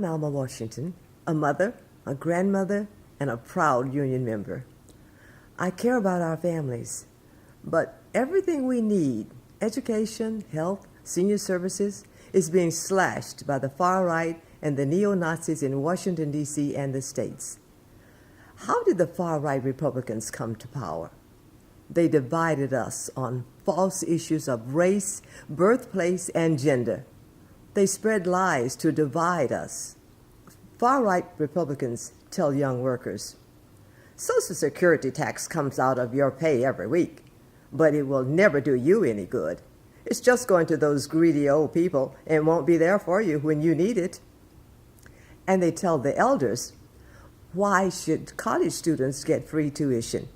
I'm Alma Washington, a mother, a grandmother, and a proud union member. I care about our families, but everything we need, education, health, senior services, is being slashed by the far right and the neo-Nazis in Washington, D.C. and the states. How did the far-right Republicans come to power? They divided us on false issues of race, birthplace, and gender. They spread lies to divide us. Far-right Republicans tell young workers, Social Security tax comes out of your pay every week, but it will never do you any good. It's just going to those greedy old people and won't be there for you when you need it. And they tell the elders, why should college students get free tuition?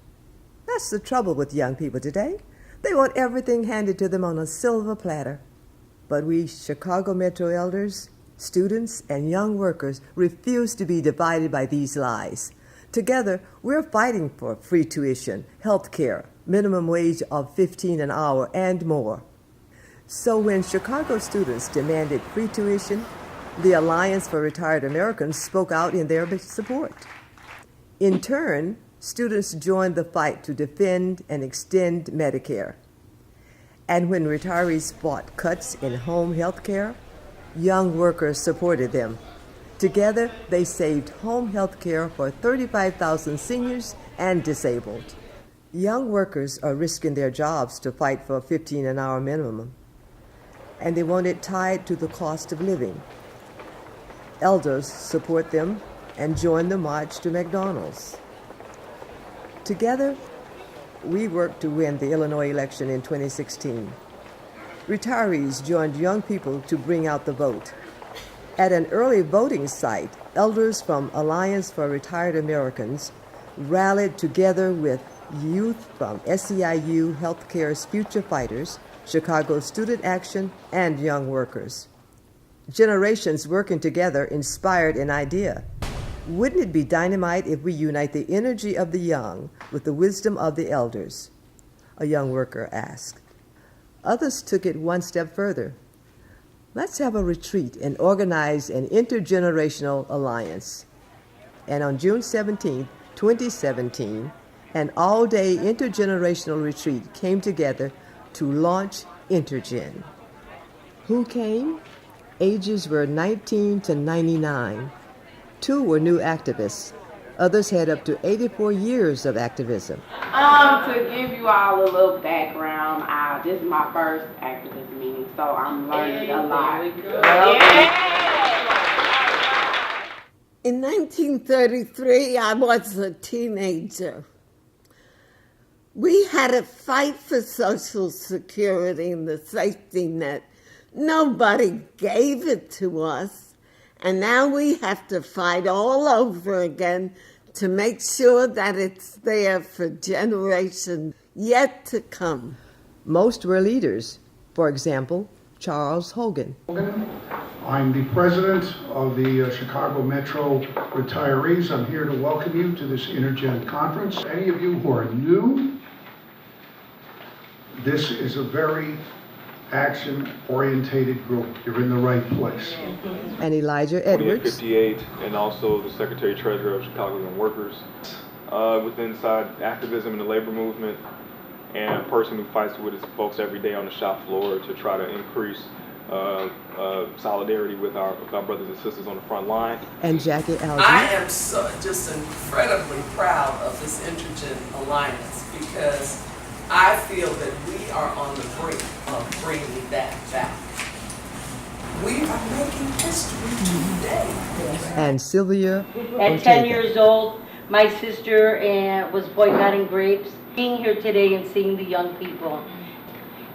That's the trouble with young people today. They want everything handed to them on a silver platter. But we Chicago Metro elders, students, and young workers refuse to be divided by these lies. Together, we're fighting for free tuition, health care, minimum wage of $15 an hour, and more. So when Chicago students demanded free tuition, the Alliance for Retired Americans spoke out in their support. In turn, students joined the fight to defend and extend Medicare. And when retirees fought cuts in home health care, young workers supported them. Together, they saved home health care for 35,000 seniors and disabled. Young workers are risking their jobs to fight for $15 an hour minimum, and they want it tied to the cost of living. Elders support them and join the march to McDonald's. Together, we worked to win the Illinois election in 2016. Retirees joined young people to bring out the vote. At an early voting site, elders from Alliance for Retired Americans rallied together with youth from SEIU Healthcare's Future Fighters, Chicago Student Action, and young workers. Generations working together inspired an idea. Wouldn't it be dynamite if we unite the energy of the young with the wisdom of the elders? A young worker asked. Others took it one step further. Let's have a retreat and organize an intergenerational alliance. And on June 17, 2017, an all-day intergenerational retreat came together to launch Intergen. Who came? Ages were 19 to 99. 2 were new activists. Others had up to 84 years of activism. To give you all a little background, this is my first activist meeting, so I'm learning a lot. In 1933, I was a teenager. We had to fight for Social Security and the safety net. Nobody gave it to us. And now we have to fight all over again to make sure that it's there for generations yet to come. Most were leaders. For example, Charles Hogan. I'm the president of the Chicago Metro Retirees. I'm here to welcome you to this Intergen conference. Any of you who are new, this is a very action-orientated group. You're in the right place. And Elijah Edwards. 58, and also the Secretary-Treasurer of Chicago Young Workers. Within activism in the labor movement, and a person who fights with his folks every day on the shop floor to try to increase solidarity with our brothers and sisters on the front line. And Jaquie Algee. I am just incredibly proud of this Intergen Alliance because I feel that we are on the brink of bringing that back. We are making history today. And Sylvia Ortega. At 10 years old, my sister was boycotting grapes. Being here today and seeing the young people.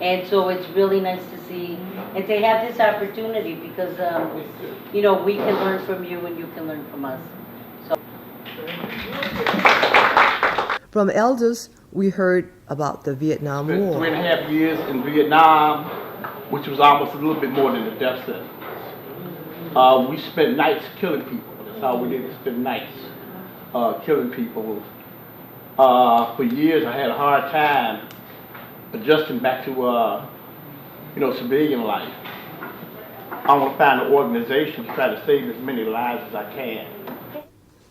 And so it's really nice to see and to have this opportunity because, we can learn from you and you can learn from us. So. From elders, we heard about the Vietnam War. 3.5 years in Vietnam, which was almost a little bit more than the death sentence. We spent nights killing people. That's how we did it, spend nights killing people. For years, I had a hard time adjusting back to, civilian life. I want to find an organization to try to save as many lives as I can.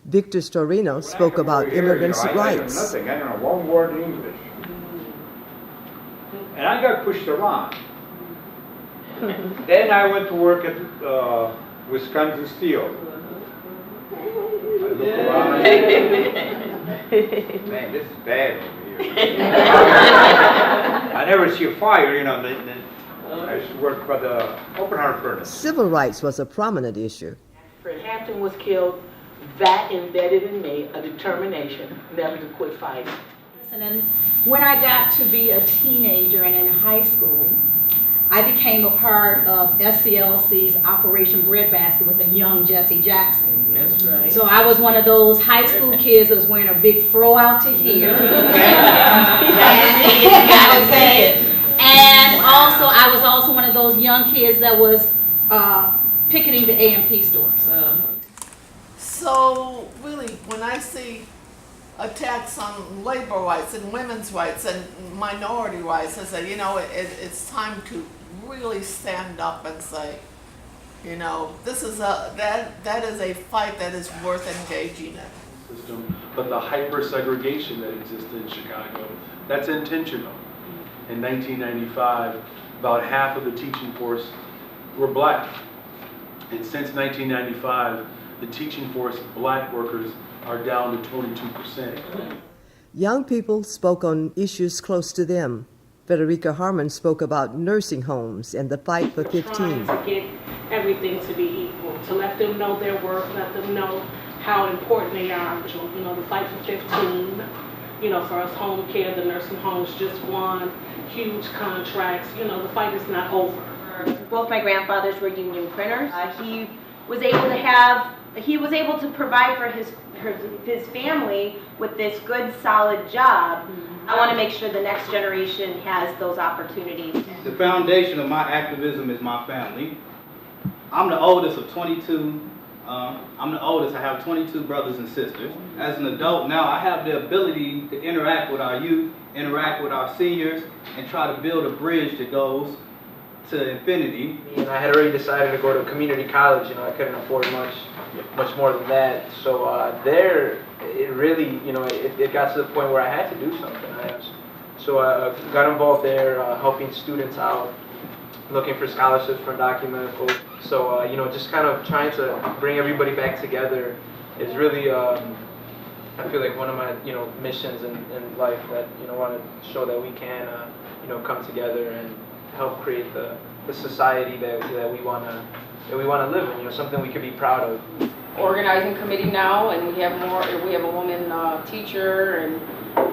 Victor Storino spoke about immigrants' rights. Nothing. I don't know one word English. And I got pushed around. Then I went to work at Wisconsin Steel. I look around. Man, this is bad over here. I never see a fire, you know. I used to work for the open heart furnace. Civil rights was a prominent issue. Fred Hampton was killed. That embedded in me a determination never to quit fighting. And when I got to be a teenager and in high school, I became a part of SCLC's Operation Breadbasket with the young Jesse Jackson. That's right. So I was one of those high school kids that was wearing a big fro out to here. And also, I was also one of those young kids that was picketing the A&P stores. So really, when I see attacks on labor rights and women's rights and minority rights, I say, you know, it's time to really stand up and say, you know, this is that is a fight that is worth engaging in. System, but the hyper segregation that existed in Chicago, that's intentional. In 1995, about half of the teaching force were black, and since 1995. The teaching force of black workers are down to 22%. Young people spoke on issues close to them. Frederica Harmon spoke about nursing homes and the fight for 15. Trying to get everything to be equal, to let them know their worth, let them know how important they are. You know, the fight for 15, you know, for us home care, the nursing homes just won huge contracts. You know, the fight is not over. Both my grandfathers were union printers. He was able to provide for his family with this good, solid job. I want to make sure the next generation has those opportunities. The foundation of my activism is my family. I'm the oldest of 22. I'm the oldest. I have 22 brothers and sisters. As an adult now, I have the ability to interact with our youth, interact with our seniors, and try to build a bridge that goes to infinity. And I had already decided to go to community college. You know, I couldn't afford much more than that. So it really, you know, it got to the point where I had to do something. So I got involved there, helping students out, looking for scholarships for undocumented folks. So you know, just kind of trying to bring everybody back together is really, I feel like one of my, you know, missions in life, that, you know, want to show that we can, you know, come together and help create the society that we want to live in. You know, something we could be proud of. Organizing committee now, and we have a woman teacher, and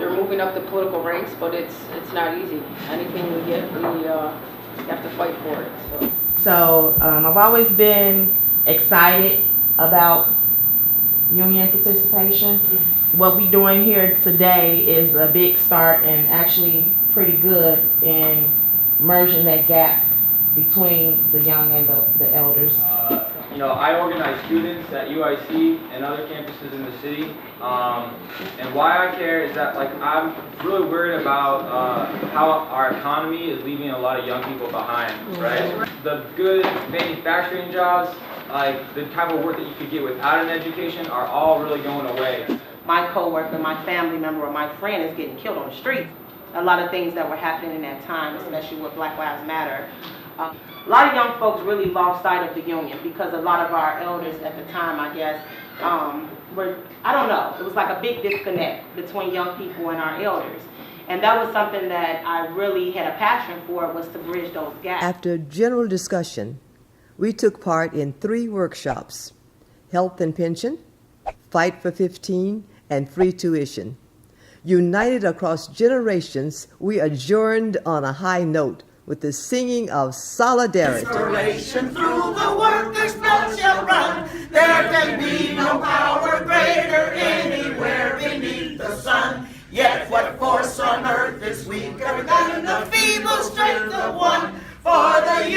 they're moving up the political ranks, but it's not easy. Anything we get, we have to fight for it. So I've always been excited about union participation. What we're doing here today is a big start and actually pretty good in merging that gap between the young and the elders. You know, I organize students at UIC and other campuses in the city, and why I care is that, like, I'm really worried about how our economy is leaving a lot of young people behind, right? The good manufacturing jobs, like the type of work that you could get without an education, are all really going away. My coworker, my family member, or my friend is getting killed on the street. A lot of things that were happening in that time, especially with Black Lives Matter. A lot of young folks really lost sight of the union because a lot of our elders at the time, I guess, were, I don't know, it was like a big disconnect between young people and our elders. And that was something that I really had a passion for, was to bridge those gaps. After general discussion, we took part in 3 workshops: health and pension, fight for 15, and free tuition. United across generations, we adjourned on a high note with the singing of solidarity. Inspiration through the workers' blood shall run. There can be no power greater anywhere beneath the sun. Yet what force on earth is weaker than the feeble strength of one? For the